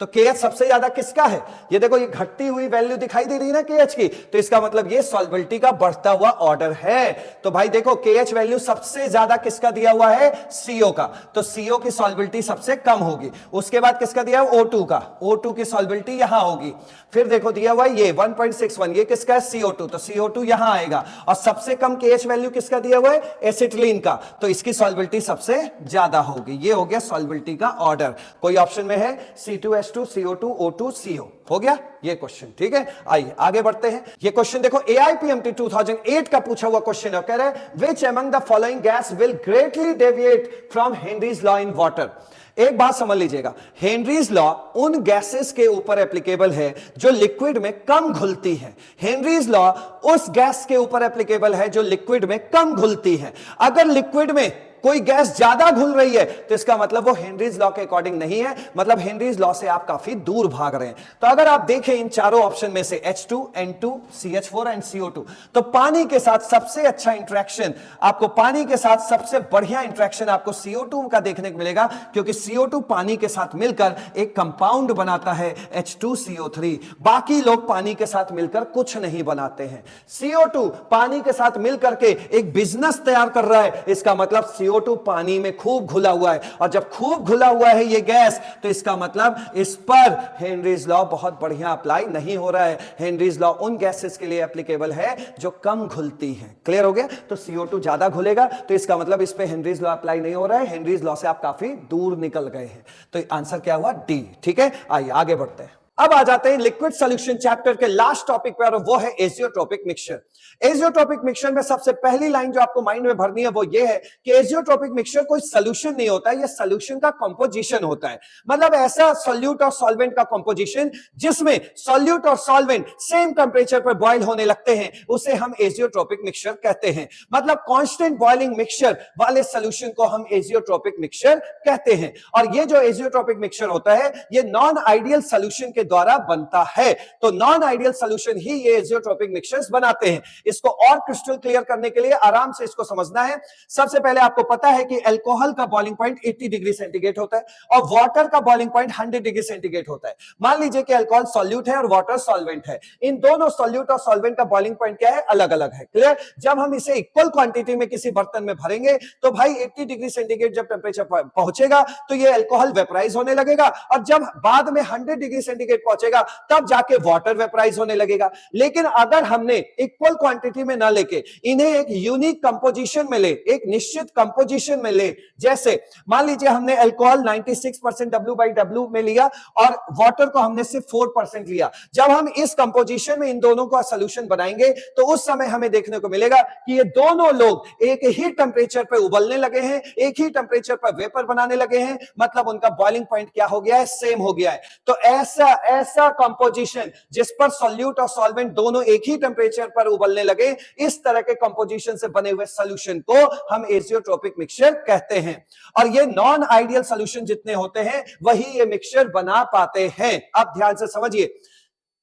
तो KH सबसे ज्यादा किसका है? ये देखो, ये घटती हुई वैल्यू दिखाई दे रही है ना KH की, तो इसका मतलब ये सॉल्युबिलिटी का बढ़ता हुआ ऑर्डर है। तो भाई देखो KH वैल्यू सबसे ज्यादा किसका दिया हुआ है? CO का, तो CO की सॉल्युबिलिटी सबसे कम होगी। उसके बाद किसका दिया है? O2 का, O2 की सॉल्युबिलिटी यहां होगी। फिर देखो दिया हुआ है ये 1.61, ये किसका है? CO2, तो CO2 यहां आएगा। और सबसे कम KH वैल्यू किसका दिया हुआ है? एसिटिलीन का, तो इसकी सॉल्युबिलिटी सबसे ज्यादा होगी। ये हो गया सॉल्युबिलिटी का ऑर्डर। कोई ऑप्शन में है C2H2, CO2, O2, CO हो गया ये क्वेश्चन। ठीक है, आइए आगे बढ़ते हैं। ये क्वेश्चन देखो AIPMT 2008 का पूछा हुआ क्वेश्चन है। कह रहा है which among the following gas will greatly deviate from Henry's law in water. एक बात समझ लीजिएगा, हेनरीज लॉ उन गैसेस के ऊपर एप्लीकेबल है जो लिक्विड में कम घुलती है। हेनरीज लॉ उस गैस के ऊपर एप्लीकेबल है जो लिक्विड में कम घुलती है। अगर लिक्विड में कोई गैस ज्यादा घुल रही है तो इसका मतलब वो हेनरीज लॉ के अकॉर्डिंग नहीं है, मतलब हेनरीज लॉ से आप काफी दूर भाग रहे हैं। तो अगर आप देखें इन चारों ऑप्शन में से H2, N2, CH4 and CO2, तो पानी के साथ सबसे अच्छा इंटरेक्शन आपको, पानी के साथ सबसे बढ़िया इंटरेक्शन आपको CO2 का देखने को मिलेगा, क्योंकि CO2 पानी के साथ मिलकर एक कंपाउंड बनाता है H2CO3। बाकी लोग पानी के साथ मिलकर कुछ नहीं बनाते हैं। CO2 पानी के साथ मिलकर के एक बिजनेस तैयार कर रहा है, इसका मतलब CO2 पानी में खूब घुला हुआ है, और जब खूब घुला हुआ है ये गैस, तो इसका मतलब इस पर हेनरीज लॉ बहुत बढ़िया अप्लाई नहीं हो रहा है। हेनरीज लॉ उन गैसेस के लिए एप्लीकेबल है जो कम घुलती हैं। क्लियर हो गया? तो CO2 ज्यादा घुलेगा, तो इसका मतलब इस पे हेनरीज लॉ अप्लाई नहीं हो रहा है। हेनरीज लॉ से आप काफी दूर निकल गए हैं। तो आंसर क्या हुआ? D। ठीक है, आइए आगे बढ़ते हैं। अब आ जाते हैं लिक्विड सॉल्यूशन चैप्टर के लास्ट टॉपिक पे, और वो है एजियोट्रोपिक मिक्सचर। एजियोट्रोपिक मिक्सचर में सबसे पहली लाइन जो आपको माइंड में भरनी है वो ये है कि एजियोट्रोपिक मिक्सचर कोई सॉल्यूशन नहीं होता है, ये सॉल्यूशन का कंपोजिशन होता है। मतलब ऐसा सॉल्यूट और सॉल्वेंट का कंपोजिशन जिसमें सॉल्यूट और सॉल्वेंट सेम टेंपरेचर पर बॉयल होने लगते हैं, उसे हम एजियोट्रोपिक मिक्सचर कहते हैं। मतलब कांस्टेंट बॉइलिंग मिक्सचर वाले सॉल्यूशन को हम एजियोट्रोपिक मिक्सचर कहते हैं। और ये जो एजियोट्रोपिक मिक्सचर होता है ये नॉन आइडियल सॉल्यूशन के द्वारा बनता है। तो नॉन आइडियल सॉल्यूशन ही ये एजियोट्रोपिक मिक्सचर्स बनाते हैं। इसको और क्रिस्टल क्लियर करने के लिए आराम से इसको समझना है। सबसे पहले आपको पता है कि अल्कोहल का बॉइलिंग पॉइंट 80 डिग्री सेंटीग्रेड होता है और वाटर का बॉइलिंग पॉइंट 100 डिग्री सेंटीग्रेड होता है। मान लीजिए कि अल्कोहल सॉल्यूट है और वाटर सॉल्वेंट है। इन दोनों सॉल्यूट और सॉल्वेंट का बॉइलिंग पॉइंट क्या है? अलग अलग है। क्लियर? जब हम इसे इक्वल क्वांटिटी में किसी बर्तन में भरेंगे तो भाई 80 डिग्री सेंटीग्रेड जब टेंपरेचर पहुंचेगा तो ये अल्कोहल वेपराइज होने लगेगा, और जब बाद में 100 डिग्री सेंटीग्रेड पहुंचेगा तब जाके वाटर वेपराइज होने लगेगा। लेकिन अगर हमने इक्वल क्वांटिटी में ना लेके इन्हें एक यूनिक कंपोजिशन में ले, एक निश्चित कंपोजिशन में ले, जैसे मान लीजिए हमने अल्कोहल 96% W/W में लिया और वाटर को हमने सिर्फ 4% लिया। जब हम इस कंपोजिशन में इन दोनों का सॉल्यूशन बनाएंगे तो उस समय हमें देखने को मिलेगा कि ये दोनों लोग एक ही टेंपरेचर पर उबलने लगे हैं, एक ही टेंपरेचर पर वेपर बनाने लगे हैं, मतलब उनका बॉइलिंग पॉइंट क्या हो गया है? सेम हो गया है। तो ऐसा कंपोजिशन जिस पर सॉल्यूट और सॉल्वेंट दोनों एक ही टेंपरेचर पर उबलने लगे, इस तरह के कंपोजिशन से बने हुए सॉल्यूशन को हम एजियोट्रोपिक मिक्सचर कहते हैं। और ये नॉन आइडियल सॉल्यूशन जितने होते हैं वही ये मिक्सचर बना पाते हैं। अब ध्यान से समझिए,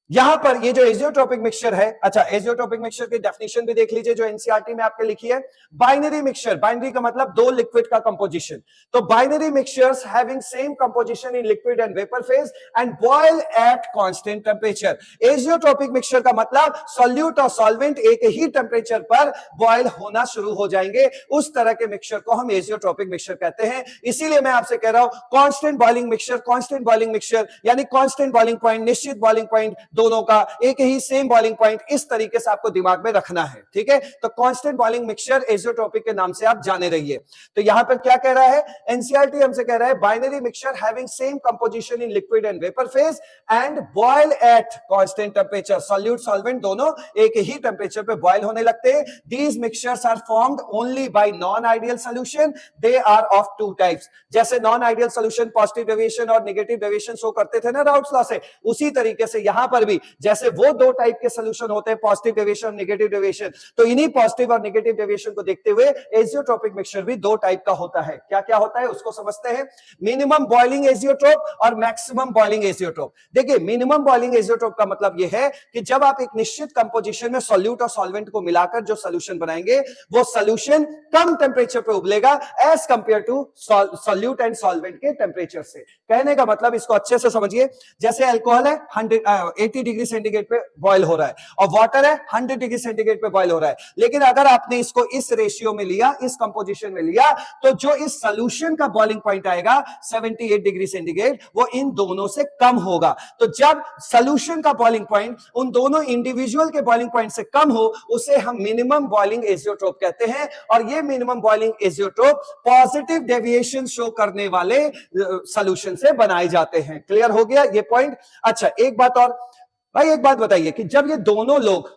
यहां पर ये जो एजियोट्रोपिक मिक्सचर है, अच्छा एजियोट्रोपिक मिक्सचर की डेफिनेशन भी देख लीजिए जो एनसीईआरटी में आपके लिखी है। बाइनरी मिक्सचर, बाइनरी का मतलब दो लिक्विड का कंपोजिशन। तो binary mixtures having same composition in liquid and vapour phase and boil at constant temperature. Azeotropic mixture का मतलब सॉल्यूट और सॉल्वेंट एक ही टेंपरेचर पर बॉयल होना शुरू हो जाएंगे, उस तरह के मिक्सचर को हम एजियोट्रोपिक मिक्सचर कहते हैं। इसीलिए मैं आपसे कह रहा हूं constant boiling mixture, constant boiling mixture यानी कांस्टेंट बॉइलिंग पॉइंट, निश्चित बॉइलिंग पॉइंट, दोनों का एक ही सेम बॉइलिंग पॉइंट, इस तरीके से आपको दिमाग में रखना है, ठीक है। तो कांस्टेंट बॉइलिंग मिक्सचर एजियोट्रोपिक के नाम से आप जाने रहिए। तो यहां पर क्या कह रहा है एनसीईआरटी, हमसे कह रहा है binary mixture having same composition in liquid and vapour phase and boil at constant temperature. Solute solvent दोनों एक ही टेंपरेचर पे बॉयल होने लगते हैं। These mixtures are formed only by non ideal solution, they are of two types. जैसे non ideal solution positive deviation और negative deviation show करते थे ना राउल्ट्स लॉ से, उसी तरीके से यहां पर भी जैसे वो दो टाइप के सॉल्यूशन होते हैं पॉजिटिव डेविएशन और नेगेटिव डेविएशन, तो इन्हीं पॉजिटिव और नेगेटिव डेविएशन को देखते हुए एजियोट्रोपिक मिक्सचर भी दो टाइप का होता है। क्या क्या होता है उसको समझते हैं। मिनिमम बॉइलिंग एजियोट्रोप और मैक्सिमम बॉइलिंग एजियोट्रोप। देखिए मिनिमम बॉइलिंग एजियोट्रोप का मतलब यह है कि जब आप एक निश्चित कंपोजिशन में सॉल्यूट और सॉल्वेंट को मिलाकर जो सॉल्यूशन बनाएंगे वो सॉल्यूशन कम टेंपरेचर पे उबलेगा as compare to solute and solvent के टेंपरेचर से। कहने का मतलब इसको अच्छे से समझिए, जैसे अल्कोहल है 80 डिग्री सेंटीग्रेड पे बॉयल हो रहा है और वाटर है 100 डिग्री सेंटीग्रेड पे बॉयल हो रहा है, लेकिन अगर आपने इसको इस रेशियो में लिया, इस कंपोजिशन में लिया, तो जो इस सॉल्यूशन का बॉइलिंग पॉइंट आएगा 78 डिग्री सेंटीग्रेड, वो इन दोनों से कम होगा। तो जब सॉल्यूशन का बॉइलिंग पॉइंट उन दोनों इंडिविजुअल के बॉइलिंग पॉइंट से कम हो उसे हम मिनिमम बॉइलिंग एजियोट्रोप कहते हैं। और ये minimum boiling azeotrope positive deviation show करने वाले सॉल्यूशन से बनाए जाते हैं। क्लियर हो गया ये पॉइंट। अच्छा एक बात और भाई, एक बात बताइए कि जब ये दोनों लोग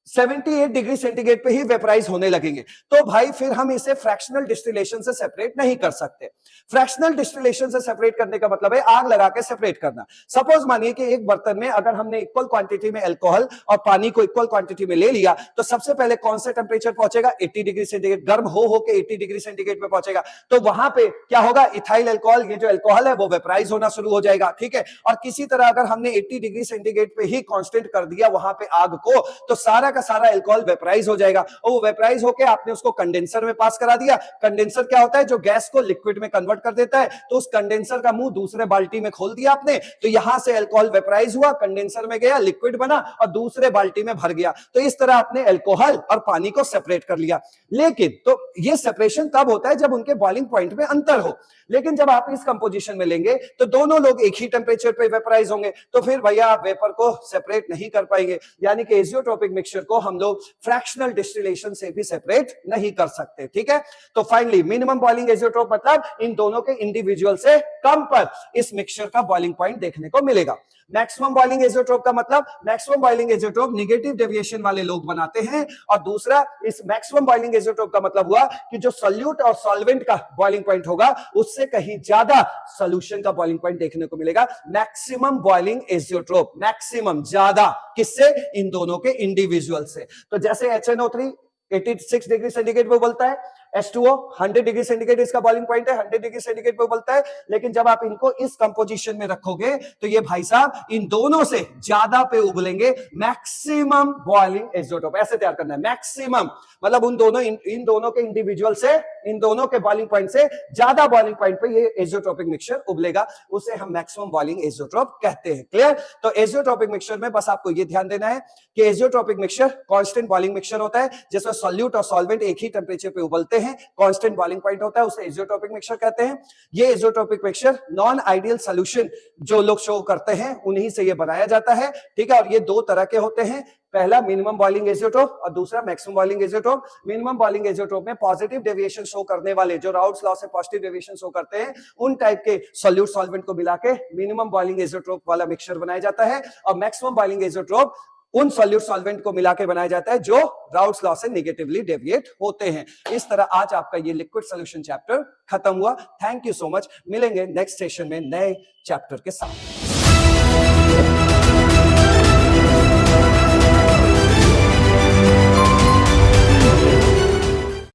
78 डिग्री सेंटीग्रेड पे ही वेपराइज होने लगेंगे तो भाई फिर हम इसे फ्रैक्शनल डिस्टिलेशन से सेपरेट नहीं कर सकते। फ्रैक्शनल डिस्टिलेशन से सेपरेट करने का मतलब है आग लगा के सेपरेट करना। सपोज मानिए कि एक बर्तन में अगर हमने इक्वल क्वांटिटी में अल्कोहल और पानी को इक्वल क्वांटिटी में ले लिया तो सबसे पहले कौन से टेंपरेचर पहुंचेगा, 80 डिग्री सेंटीग्रेड, गर्म हो के 80 डिग्री सेंटीग्रेड पे पहुंचेगा। तो वहां पे क्या होगा, इथाइल अल्कोहल, ये जो अल्कोहल है वो वेपराइज होना शुरू हो जाएगा, ठीक है। और किसी तरह अगर हमने 80 डिग्री सेंटीग्रेड पे ही कांस्टेंट कर दिया वहां पे आग को, तो सारा का सारा अल्कोहल वेपराइज हो जाएगा और वो वेपराइज होके आपने उसको कंडेंसर में पास करा दिया। कंडेंसर क्या होता है, जो गैस को लिक्विड में कन्वर्ट कर देता है। तो उस कंडेंसर का मुंह दूसरे बाल्टी में खोल दिया आपने, तो यहां से अल्कोहल वेपराइज हुआ, कंडेंसर में गया, लिक्विड बना और दूसरे बाल्टी में भर गया। तो इस तरह आपने अल्कोहल और पानी को सेपरेट कर लिया। लेकिन तो ये सेपरेशन तब होता है जब उनके बॉइलिंग पॉइंट में अंतर हो। लेकिन जब आप इस कंपोजिशन में लेंगे तो दोनों लोग एक ही टेंपरेचर पे वेपराइज होंगे, तो फिर भैया आप वेपर को सेपरेट नहीं कर पाएंगे। यानी कि एजियोट्रोपिक मिक्सचर को हम लोग फ्रैक्शनल डिस्टिलेशन से भी सेपरेट नहीं कर सकते, ठीक है। तो फाइनली मिनिमम बॉइलिंग एजियोट्रोप मतलब इन दोनों के इंडिविजुअल से कम पर इस मिक्सचर का बॉइलिंग पॉइंट देखने को मिलेगा। मैक्सिमम बॉइलिंग एजियोट्रोप का मतलब, maximum boiling azeotrope negative deviation वाले लोग बनाते हैं। और दूसरा, इस मैक्सिमम बॉइलिंग एजियोट्रोप का मतलब हुआ कि जो सॉल्यूट और सॉल्वेंट का बॉइलिंग पॉइंट होगा उससे कहीं ज्यादा सॉल्यूशन का बॉइलिंग पॉइंट देखने को मिलेगा। मैक्सिमम बॉइलिंग एजियोट्रोप, मैक्सिमम ज्यादा किससे, इन दोनों के इंडिविजुअल से। तो जैसे HNO3 86 डिग्री सेंटीग्रेड पे उबलता है, H2O 100 डिग्री सेंटीग्रेड इसका बॉइलिंग पॉइंट है, 100 डिग्री सेंटीग्रेड पे उबलता है। लेकिन जब आप इनको इस कंपोजिशन में रखोगे तो ये भाई साहब इन दोनों से ज्यादा पे उबलेंगे। मैक्सिमम बॉइलिंग एजियोट्रोप ऐसे तैयार करना है, मैक्सिमम मतलब उन दोनों इन दोनों के इंडिविजुअल से, इन दोनों के बॉइलिंग पॉइंट से ज्यादा बॉइलिंग पॉइंट पे ये एजियोट्रोपिक मिक्सचर उबलेगा, उसे हम मैक्सिमम बॉइलिंग एजियोट्रोप कहते हैं। क्लियर। तो एजियोट्रोपिक मिक्सचर में बस आपको ये ध्यान देना है कि एजियोट्रोपिक मिक्सचर कांस्टेंट बॉइलिंग मिक्सचर होता है जिसमें सॉल्यूट और सॉल्वेंट एक ही टेंपरेचर पे उबलते हैं, कांस्टेंट बॉइलिंग पॉइंट होता है, उसे एजियोट्रोपिक मिक्सचर कहते हैं। ये एजियोट्रोपिक मिक्सचर नॉन आइडियल सॉल्यूशन जो लोग शो करते हैं उन्हीं से ये बनाया जाता है, ठीक है। और ये दो तरह के होते हैं, पहला मिनिमम बॉइलिंग एजियोट्रोप और दूसरा maximum boiling azeotrope. Minimum boiling azeotrope में पॉजिटिव डेविएशन शो करने वाले, जो राउल्ट्स लॉ से पॉजिटिव डेविएशन शो करते हैं, उन टाइप के सॉल्यूट सॉल्वेंट को मिला के मिनिमम बॉइलिंग एजियोट्रोप वाला मिक्सचर बनाया जाता है। और मैक्सिमम बॉइलिंग एजियोट्रोप उन सॉल्यूट सॉल्वेंट को मिला के बनाया जाता है जो राउल्ट्स लॉ से नेगेटिवली डेविएट होते हैं। इस तरह आज आपका ये लिक्विड सॉल्यूशन चैप्टर खत्म हुआ। Thank you so much. मिलेंगे नेक्स्ट सेशन में नए चैप्टर के साथ।